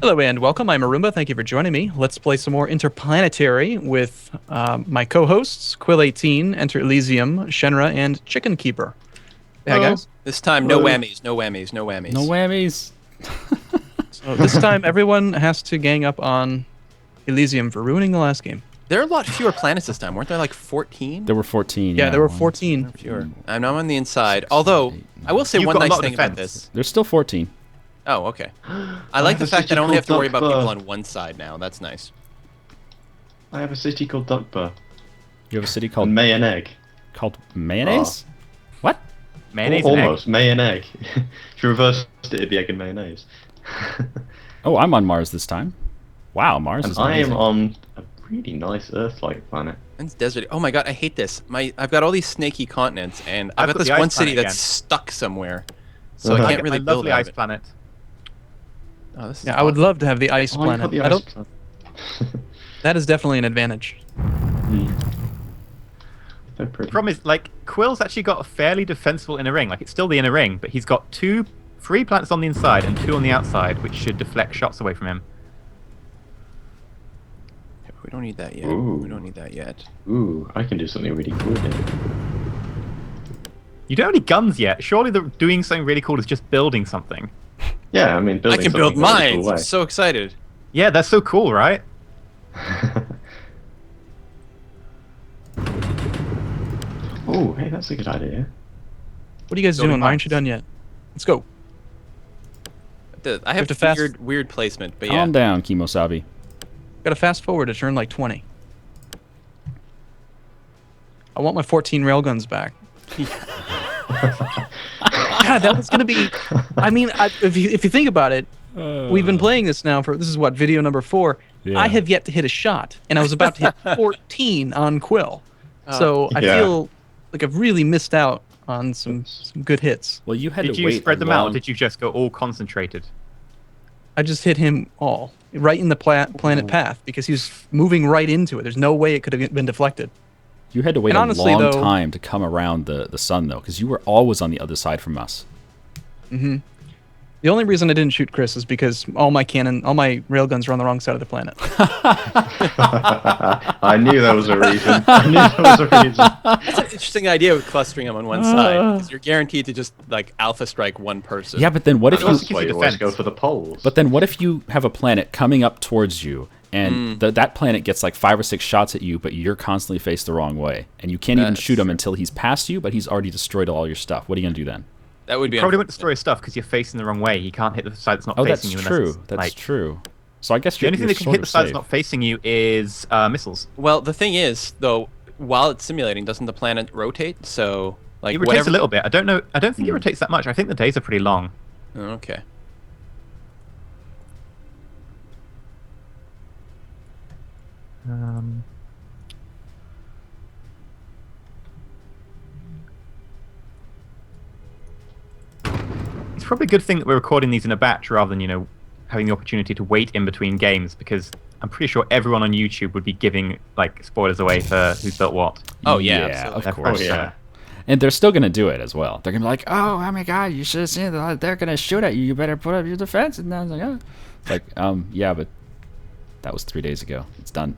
Hello and welcome. I'm Arumba. Thank you for joining me. Let's play some more Interplanetary with my co-hosts, Quill18, enterelysium, Shenryyr, and Chicken Keeper. Yeah, guys. This time, no whammies, no whammies, no whammies. No whammies. So this time, everyone has to gang up on Elysium for ruining the last game. There are a lot fewer planets this time, weren't there? Like 14. There were 14. Yeah, there were 14. Fewer. I'm now on the inside. Although I will say one nice thing about this. There's still 14. Oh, okay. I like the fact that I only have to worry about people on one side now. That's nice. I have a city called Duckburg. You have a city called May and Egg. Called Mayonnaise? What? Mayonnaise Almost. May and Egg. If you reversed it, it'd be egg and mayonnaise. Oh, I'm on Mars this time. Wow, Mars is And I amazing. am on a really nice Earth-like planet. And it's desert. Oh my god, I hate this. I've got all these snaky continents, and I've got this the one ice city planet that's again. stuck somewhere. So I can't really my build lovely out ice of it. planet. Oh, this is Yeah, I would love to have the ice Oh, you got planet. the I ice don't. planet. That is definitely an advantage. So pretty. The problem is, like, Quill's actually got a fairly defensible inner ring. Like, it's still the inner ring, but he's got three planets on the inside and 2 on the outside, which should deflect shots away from him. We don't need that yet. Ooh. We don't need that yet. Ooh, I can do something really cool here. You don't have any guns yet. Surely doing something really cool is just building something. Yeah, I mean, I building can build something in a really mines. cool I'm way. so excited. Yeah, that's so cool, right? Oh, hey, that's a good idea. What are you guys Building doing? Why aren't mines. you done yet? Let's go. I have to fast- weird placement, but yeah. Calm down, Kimosabi. Got to fast forward to turn like 20. I want my 14 railguns back. God, that was gonna be. I mean, if you think about it, we've been playing this now for this is what video number 4. Yeah. I have yet to hit a shot, and I was about to hit 14 on Quill. So I Yeah. feel like I've really missed out on some good hits. Well, you had Did to you wait spread a them out, long- or did you just go all concentrated? I just hit him all right in the planet path because he was moving right into it. There's no way it could have been deflected. You had to wait And a honestly, long though- time to come around the sun, though, because you were always on the other side from us. The only reason I didn't shoot Chris is because all my railguns were on the wrong side of the planet. I knew there was a reason. I knew there was a reason. That's an interesting idea with clustering them on one side, because you're guaranteed to just like alpha strike one person. Yeah, but then what if you? That's why you always defense. go for the poles. But then what if you have a planet coming up towards you, and that planet gets like 5 or 6 shots at you, but you're constantly faced the wrong way, and you can't even That's shoot him true. until he's past you, but he's already destroyed all your stuff. What are you gonna do then? That would be Probably won't destroy his stuff because you're facing the wrong way. He can't hit the side that's not Oh, that's facing you. true. Unless it's, That's like, true. So I guess The only thing you're that can sort hit the of side that's safe. not facing you is missiles. Well, the thing is, though, while it's simulating, doesn't the planet rotate? So, like, It rotates whatever. a little bit. I don't know. I don't think it rotates that much. I think the days are pretty long. Oh, okay. It's probably a good thing that we're recording these in a batch rather than, having the opportunity to wait in between games, because I'm pretty sure everyone on YouTube would be giving like spoilers away for who's built what. Oh yeah, Yeah, absolutely. of They're course. fresh, yeah. And they're still gonna do it as well. They're gonna be like, "Oh my God, you should have seen that. They're gonna shoot at you. You better put up your defense." And I was like, "Oh," it's like, yeah, but that was 3 days ago. It's done.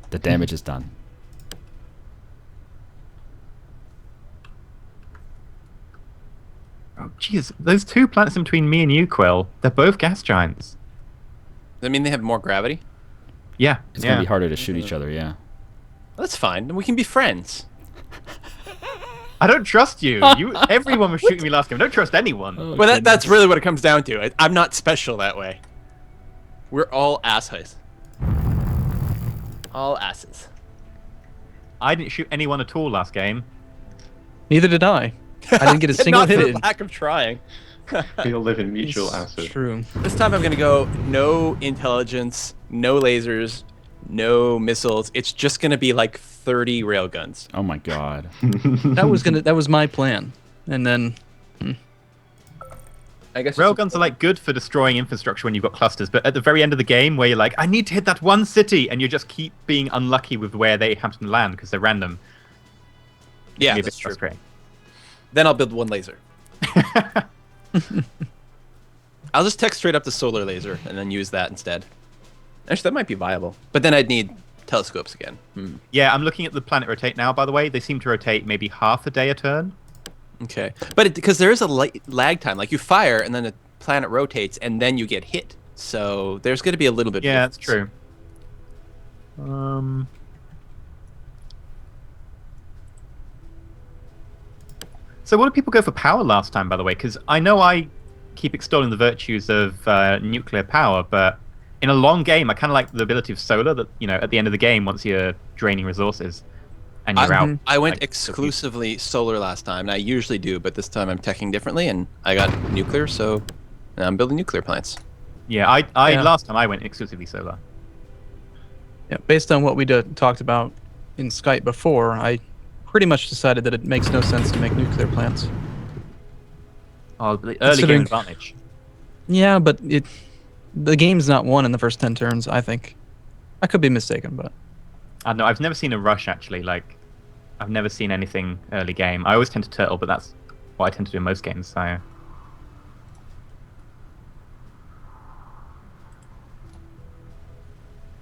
The damage is done. Oh, jeez, those 2 planets in between me and you, Quill, they're both gas giants. Does that mean they have more gravity? Yeah, It's yeah. gonna be harder to shoot each other. Yeah. That's fine. We can be friends. I don't trust you. Everyone was shooting me last game. I don't trust anyone. Well, that's really what it comes down to. I'm not special that way. We're all asses. All asses. I didn't shoot anyone at all last game. Neither did I. I didn't get a single Not hit for in. lack of trying. We all live in mutual It's acid. true. This time I'm gonna go no intelligence, no lasers, no missiles. It's just gonna be like 30 railguns. Oh my God. That was my plan, and then I guess Railguns are like good for destroying infrastructure when you've got clusters, but at the very end of the game where you're like, I need to hit that one city, and you just keep being unlucky with where they happen to land because they're random. yeah, Can be a that's bit true. frustrating. Then I'll build one laser. I'll just text straight up the solar laser and then use that instead. Actually, that might be viable. But then I'd need telescopes again. Yeah, I'm looking at the planet rotate now, by the way. They seem to rotate maybe half a day a turn. Okay. But because there is a lag time. Like you fire and then the planet rotates and then you get hit. So there's going to be a little bit of Yeah, that's difference. true. So what did people go for power last time, by the way? Because I know I keep extolling the virtues of nuclear power, but in a long game, I kind of like the ability of solar that, at the end of the game, once you're draining resources and you're out. I went like, exclusively solar last time, and I usually do, but this time I'm teching differently, and I got nuclear, so I'm building nuclear plants. Yeah, Yeah. last time I went exclusively solar. Yeah, based on what we talked about in Skype before, I pretty much decided that it makes no sense to make nuclear plants. Oh, the early game Considering- advantage. Yeah, but the game's not won in the first 10 turns, I think. I could be mistaken, but I don't know. I've never seen a rush actually. Like, I've never seen anything early game. I always tend to turtle, but that's what I tend to do in most games. So,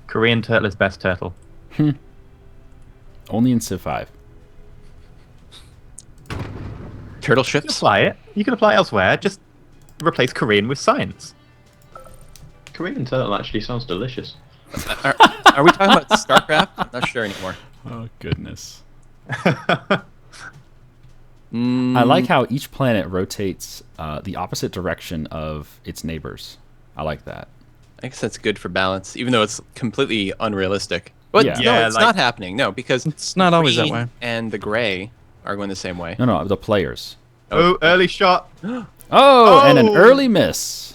Korean turtle is best turtle. Only in Civ 5. Turtle You can ships? apply it. You can apply it elsewhere. Just replace Korean with science. Korean turtle actually sounds delicious. Are we talking about StarCraft? I'm not sure anymore. Oh, goodness. Mm, I like how each planet rotates the opposite direction of its neighbors. I like that. I guess that's good for balance, even though it's completely unrealistic. But Yeah. no, Yeah, it's like- not happening. No, because it's not always that green way. and the gray are going the same way. No, the players. Oh, early shot. Oh, and an Oh! early miss.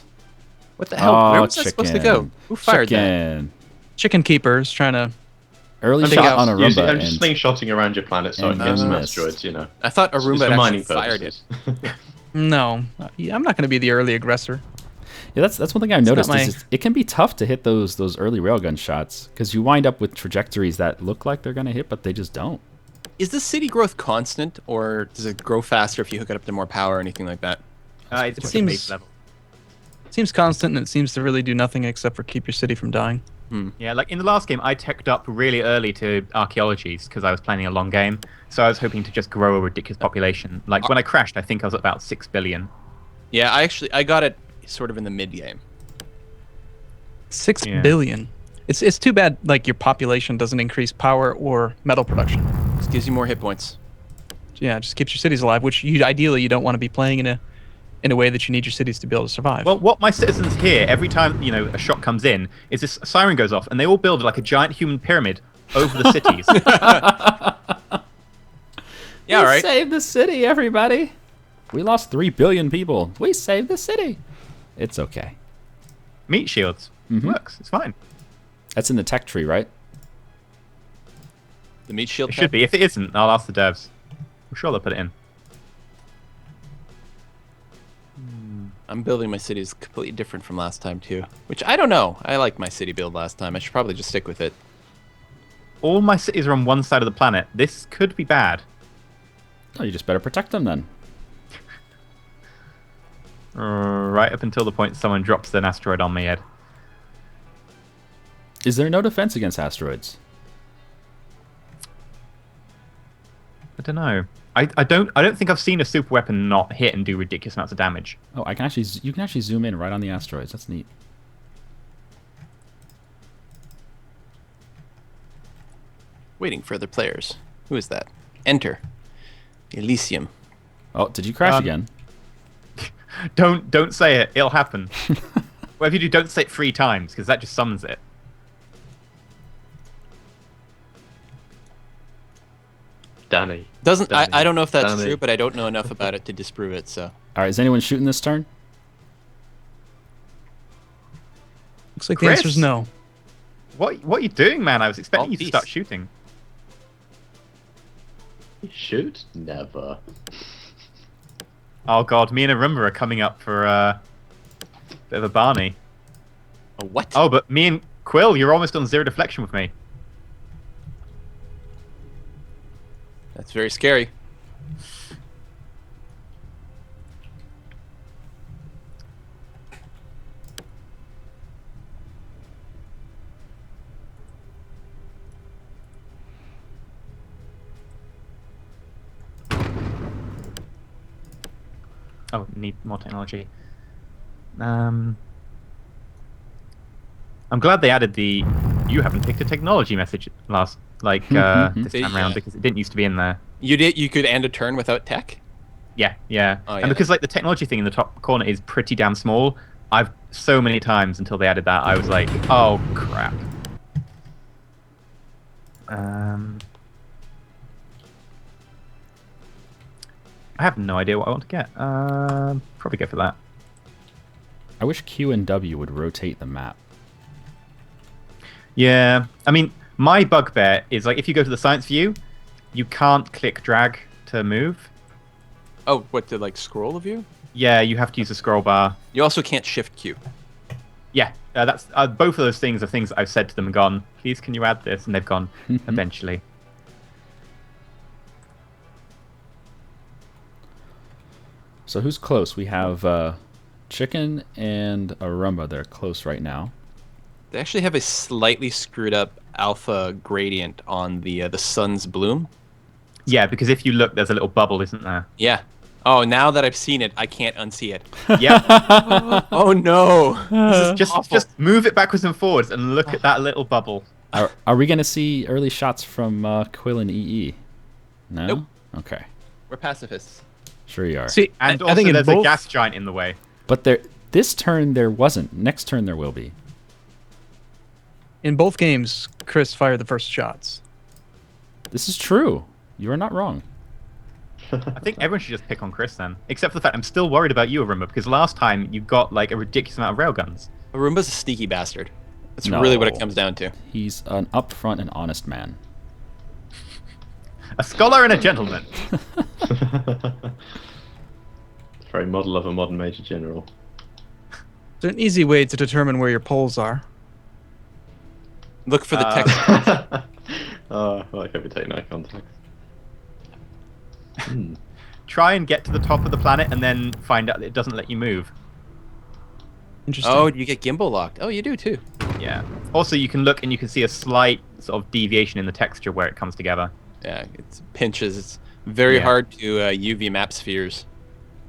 What the hell? Oh, Where was that supposed to go? Who fired that? Chicken. Chicken keepers trying to. Early I think shot on I'm Arumba. I'm just and slingshotting around your planet so I and can get some missed. asteroids, I thought It's Arumba for had mining actually fired it. purposes. No, I'm not going to be the early aggressor. yeah, that's one thing I've It's not noticed. my- Is it can be tough to hit those early railgun shots because you wind up with trajectories that look like they're going to hit, but they just don't. Is the city growth constant, or does it grow faster if you hook it up to more power or anything like that? It's It like seems- base level. It seems constant, and it seems to really do nothing except for keep your city from dying. Yeah, like in the last game, I teched up really early to archaeologies because I was planning a long game. So I was hoping to just grow a ridiculous population. Like when I crashed, I think I was at about 6 billion. Yeah, I got it sort of in the mid game. 6 Yeah. billion. It's too bad like your population doesn't increase power or metal production. Just gives you more hit points. Yeah, it just keeps your cities alive, which ideally you don't want to be playing in a way that you need your cities to be able to survive. Well, what my citizens hear every time a shot comes in is this siren goes off, and they all build like a giant human pyramid over the cities. Yeah, all right. Save the city, everybody. We lost 3 billion people. We saved the city. It's okay. Meat shields works. It's fine. That's in the tech tree, right? The meat shield. It should be. If it isn't, I'll ask the devs. I'm sure they'll put it in. I'm building my cities completely different from last time too, which I don't know. I liked my city build last time. I should probably just stick with it. All my cities are on one side of the planet. This could be bad. Oh, you just better protect them then. Right up until the point someone drops an asteroid on my head. Is there no defense against asteroids? I don't know. I don't think I've seen a super weapon not hit and do ridiculous amounts of damage. Oh, you can actually zoom in right on the asteroids. That's neat. Waiting for other players. Who is that? Enter. Elysium. Oh, did you crash again? Don't say it. It'll happen. Whatever you do, don't say it 3 times because that just summons it. Danny. Doesn't Danny. I don't know if that's Danny. true, but I don't know enough about it to disprove it. So All right, is anyone shooting this turn? Looks like Chris? the answer is no. What are you doing, man? I was expecting Oh, you to peace. start shooting. Shoot? Never. Oh god, me and Arumba are coming up for a bit of a Barney. a what? Oh, but me and Quill, you're almost on 0 deflection with me. That's very scary. Oh, need more technology. I'm glad they added the "you haven't picked a technology" message last, this time Yeah. around, because it didn't used to be in there. You could end a turn without tech. Yeah, yeah. Oh, yeah. And because like the technology thing in the top corner is pretty damn small, I've so many times until they added that I was like, oh crap. I have no idea what I want to get. Probably go for that. I wish Q and W would rotate the map. Yeah, I mean, my bugbear is like if you go to the science view, you can't click drag to move. Oh, what, to like scroll a view? Yeah, you have to use the scroll bar. You also can't shift Q. Yeah, that's both of those things are things I've said to them and gone, please can you add this? And they've gone, eventually. So who's close? We have Chicken and Arumba. They're close right now. They actually have a slightly screwed up alpha gradient on the sun's bloom. Yeah, because if you look, there's a little bubble, isn't there? Yeah. Oh, now that I've seen it, I can't unsee it. Yeah. Oh no. Just move it backwards and forwards and look at that little bubble. Are we going to see early shots from Quill and EE? No? Nope. Okay. We're pacifists. Sure you are. See, And I also think in there's both, a gas giant in the way. But this turn there wasn't. Next turn there will be. in both games, Chris fired the first shots. This is true. You are not wrong. I think everyone should just pick on Chris then. Except for the fact I'm still worried about you, Arumba, because last time you got like a ridiculous amount of railguns. Arumba's a sneaky bastard. That's No. really what it comes down to. He's an upfront and honest man. A scholar and a gentleman. Very model of a modern major general. There's an easy way to determine where your poles are. Look for the text. Oh, I like how we take eye contact. Try and get to the top of the planet and then find out that it doesn't let you move. Interesting. Oh, you get gimbal locked. Oh, you do too. Yeah. Also, you can look and you can see a slight sort of deviation in the texture where it comes together. Yeah, it's pinches. It's very Yeah. hard to UV map spheres.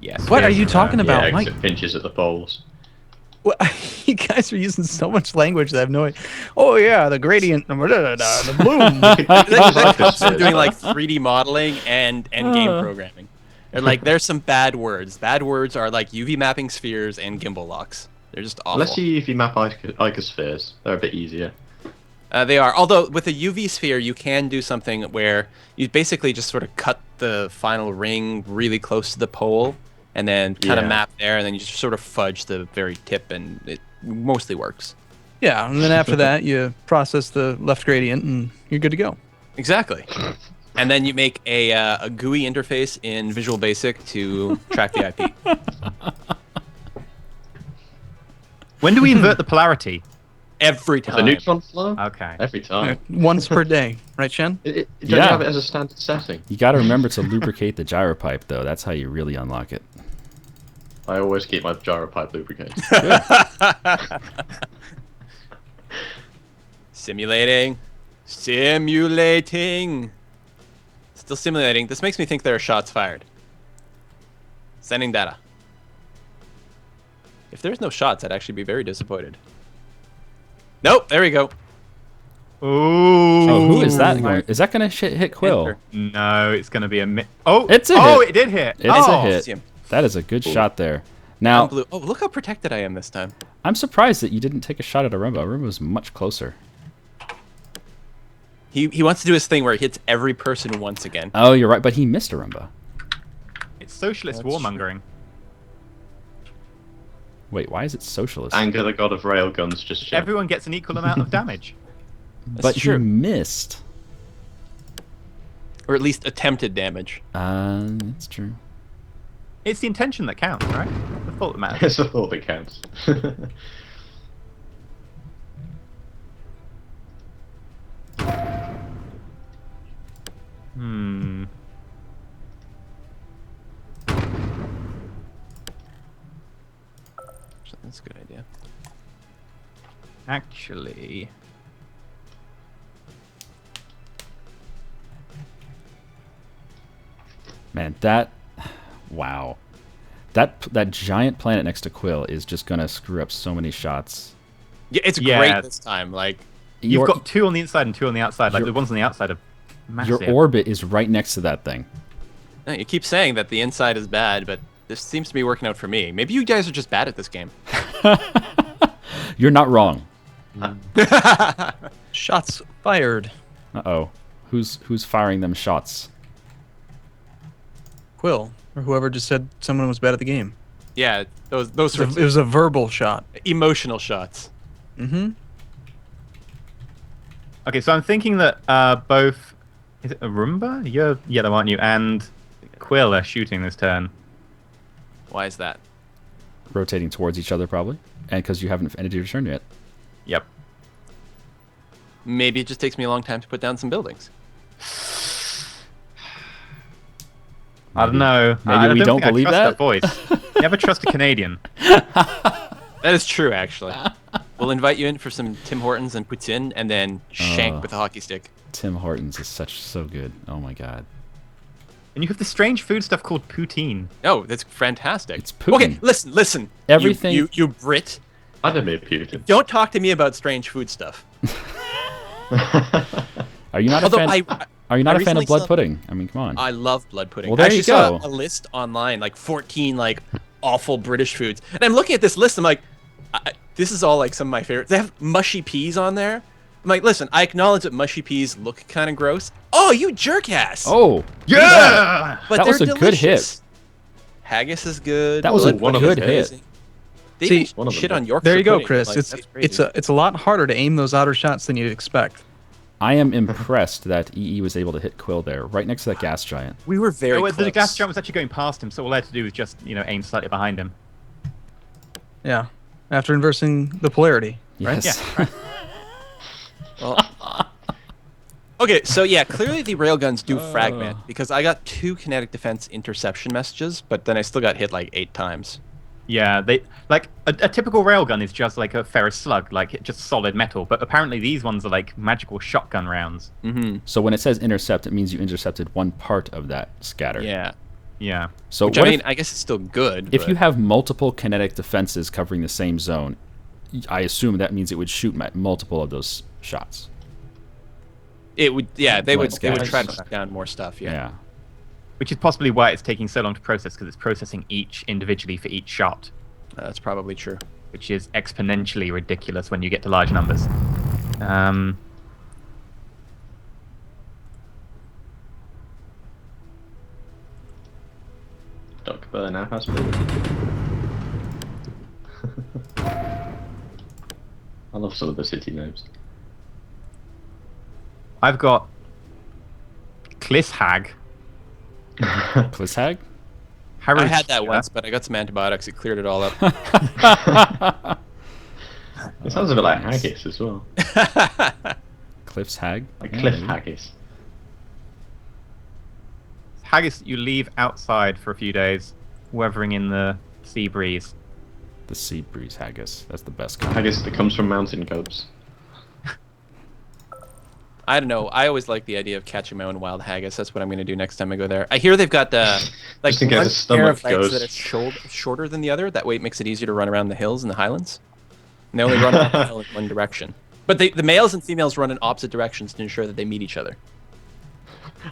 Yes. What are you talking about, Yeah, 'cause Mike? it pinches at the poles. What, you guys are using so much language that I have no idea. Oh yeah, the gradient, the bloom. That comes from doing like 3D modeling and game programming. And like, there's some bad words. Bad words are like UV mapping spheres and gimbal locks. They're just awful. Unless if you map icospheres, they're a bit easier. They are. Although with a UV sphere, you can do something where you basically just sort of cut the final ring really close to the pole, and then kind of Yeah. map there, and then you just sort of fudge the very tip, and it mostly works. Yeah, and then after that, you process the left gradient, and you're good to go. Exactly. And then you make a GUI interface in Visual Basic to track the IP. When do we invert the polarity? Every The time. neutron flow? Okay. Every time. Once per day, right, Shen? Don't Yeah. you have it as a standard setting? You got to remember to lubricate the gyropipe, though. That's how you really unlock it. I always keep my gyropipe lubricated. Simulating. Simulating. Still simulating. This makes me think there are shots fired. Sending data. If there's no shots, I'd actually be very disappointed. Nope, there we go. Ooh. Oh, who is that going? Is that going to hit Quill? Enter. No, it's going to be a Oh, It's a oh, hit. it did hit. It's oh. a hit. Him. That is a good shot there. I'm Now, blue. Oh, look how protected I am this time. I'm surprised that you didn't take a shot at Arumba. Arumba was much closer. He wants to do his thing where he hits every person once again. Oh, you're right, but he missed Arumba. It's socialist That's warmongering. Wait, why is it socialist? Anger the god of railguns just shut. Everyone gets an equal amount of damage. But true. he missed. Or at least attempted damage. It's true. It's the intention that counts, right? The thought that matters. It's a thought that counts. Hmm. That's a good idea. Actually, Man, that... Wow. That giant planet next to Quill is just gonna screw up so many shots. Yeah, it's Yeah. great this time. Like, You've got 2 on the inside and 2 on the outside. Like, the ones on the outside are massive. your orbit is right next to that thing. no, you keep saying that the inside is bad, but this seems to be working out for me. Maybe you guys are just bad at this game. You're not wrong. Shots fired. Uh-oh. Who's firing them shots? Quill, or whoever just said someone was bad at the game. Yeah, those It sorts was, it was a verbal shot. of emotional shots. Mm-hmm. Okay, so I'm thinking that both... Is it Arumba? You're yellow, aren't you? And Quill are shooting this turn. Why is that? Rotating towards each other, probably. And because you haven't ended your turn yet. Yep. Maybe it just takes me a long time to put down some buildings. I don't know. Maybe I we don't think I believe trust that? voice. Never trust a Canadian. That is true, actually. We'll invite you in for some Tim Hortons and poutine, and then shank with a hockey stick. Tim Hortons is so good. Oh my god. And you have this strange food stuff called poutine. Oh, that's fantastic. It's Putin. Okay, listen. Everything- You Brit. I don't make Putin. Don't talk to me about strange food stuff. Are you not Although a fan? Are you not a fan recently of blood saw- pudding? I mean, come on. I love blood pudding. Well, there I actually you saw go. a list online, like 14 like awful British foods, and I'm looking at this list. I'm like, this is all like some of my favorites. They have mushy peas on there. I'm like, listen, I acknowledge that mushy peas look kind of gross. Oh, you jerk ass! Oh, Yeah! but that they're was a good delicious. Haggis is good. That was a Blood good pudding is hit. amazing. They See, even one of them shit did. on Yorkshire There you go, pudding, Chris. like, it's that's crazy. it's a lot harder to aim those outer shots than you'd expect. I am impressed that EE was able to hit Quill there, right next to that gas giant. We were very Oh, close. the gas giant was actually going past him, so all I had to do was just, aim slightly behind him. Yeah. After inversing the polarity. Right? Yes. Yeah. Well, okay, so yeah, clearly the railguns do fragment because I got 2 kinetic defense interception messages, but then I still got hit like 8 times. Yeah, they like a typical railgun is just like a ferrous slug, like just solid metal. But apparently these ones are like magical shotgun rounds. Mm-hmm. So when it says intercept, it means you intercepted one part of that scatter. Yeah. Yeah. So Which, what I mean, if, I guess it's still good. if but- you have multiple kinetic defenses covering the same zone, I assume that means it would shoot at multiple of those shots. It would, yeah, they would scatters. try to shoot down more stuff, yeah. Which is possibly why it's taking so long to process, because it's processing each individually for each shot, That's probably true. which is exponentially ridiculous when you get to large numbers. Dr. Burnout has been. I love some of the city names. I've got Klishag. Klishag? I had that once, but I got some antibiotics. It cleared it all up. It sounds a bit like haggis as well. Cliff's Hag? Like Yeah, cliff maybe. haggis. Haggis you leave outside for a few days, weathering in the sea breeze. The sea breeze haggis. That's the best kind. Haggis that comes from mountain goats. I don't know. I always like the idea of catching my own wild haggis. That's what I'm going to do next time I go there. I hear they've got like Just in case one his pair of stomach legs goes. that are shorter than the other. That way it makes it easier to run around the hills and the highlands. And they only run up the hill in one direction. But the males and females run in opposite directions to ensure that they meet each other.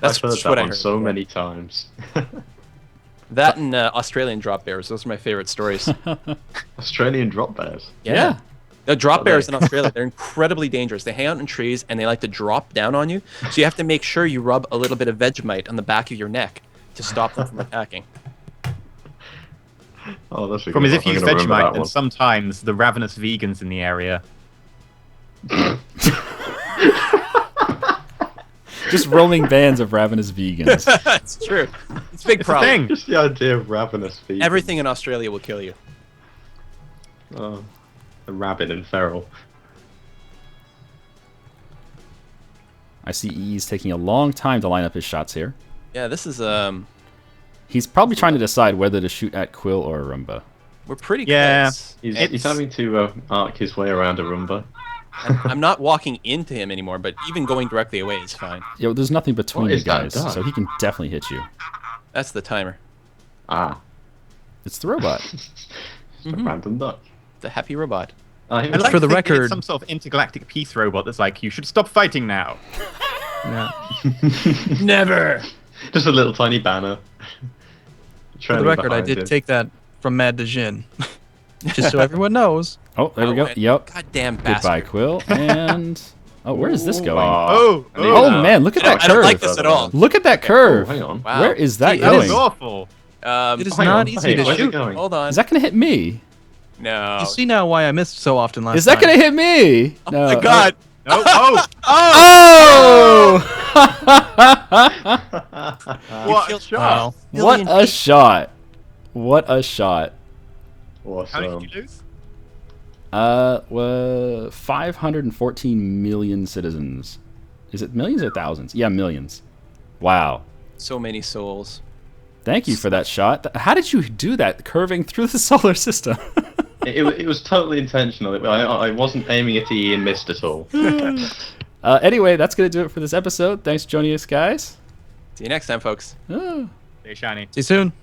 That's I've heard just that what I one heard. so many times. That and Australian drop bears. Those are my favorite stories. Australian drop bears. Yeah. The drop Are bears they? in Australia, they're incredibly dangerous. They hang out in trees and they like to drop down on you. So you have to make sure you rub a little bit of Vegemite on the back of your neck to stop them from attacking. Oh, that's a From good as if one. you use I'm gonna remember Vegemite, that and one. sometimes the ravenous vegans in the area. Just roaming bands of ravenous vegans. It's true. It's a big It's a problem. thing. Just the idea of ravenous feet. Everything in Australia will kill you. Oh, rabid and feral. I see EE's taking a long time to line up his shots here. Yeah, this is He's probably trying to decide whether to shoot at Quill or Arumba. we're pretty Yeah. close. He's having to arc his way around a Roomba. I'm not walking into him anymore, but even going directly away is fine. Yo, there's nothing between What you is that guys, done? so he can definitely hit you. That's the timer. Ah. It's the robot. Just a random duck. The happy robot. I'd like For the to think that it's record- some sort of intergalactic peace robot that's like, you should stop fighting now. Yeah. Never. Just a little tiny banner. For the record, I did take that from Mad to Jin. Just so everyone knows. Oh, there we go. and Yep. Goddamn Goodbye, bastard. Quill. And where is this going? Oh, Oh man, look at that I don't curve. like this at all. Look at that Oh, curve. hang on. Wow. Where is that It that going? was awful. It is Hang not on, easy wait, to where's it shoot. going? Hold on. Is that gonna hit me? No. You see now why I missed so often last Is that time. gonna hit me? Oh my god. No, oh, Oh! what a killed- shot. Wow. What a shot! What a shot! How did Awesome. you lose? 514 million citizens. Is it millions or thousands? Yeah, millions. Wow. So many souls. Thank you for that shot. How did you do that, curving through the solar system? It was totally intentional. I wasn't aiming at E and missed at all. Anyway, that's going to do it for this episode. Thanks for joining us, guys. See you next time, folks. Oh. Stay shiny. See you soon.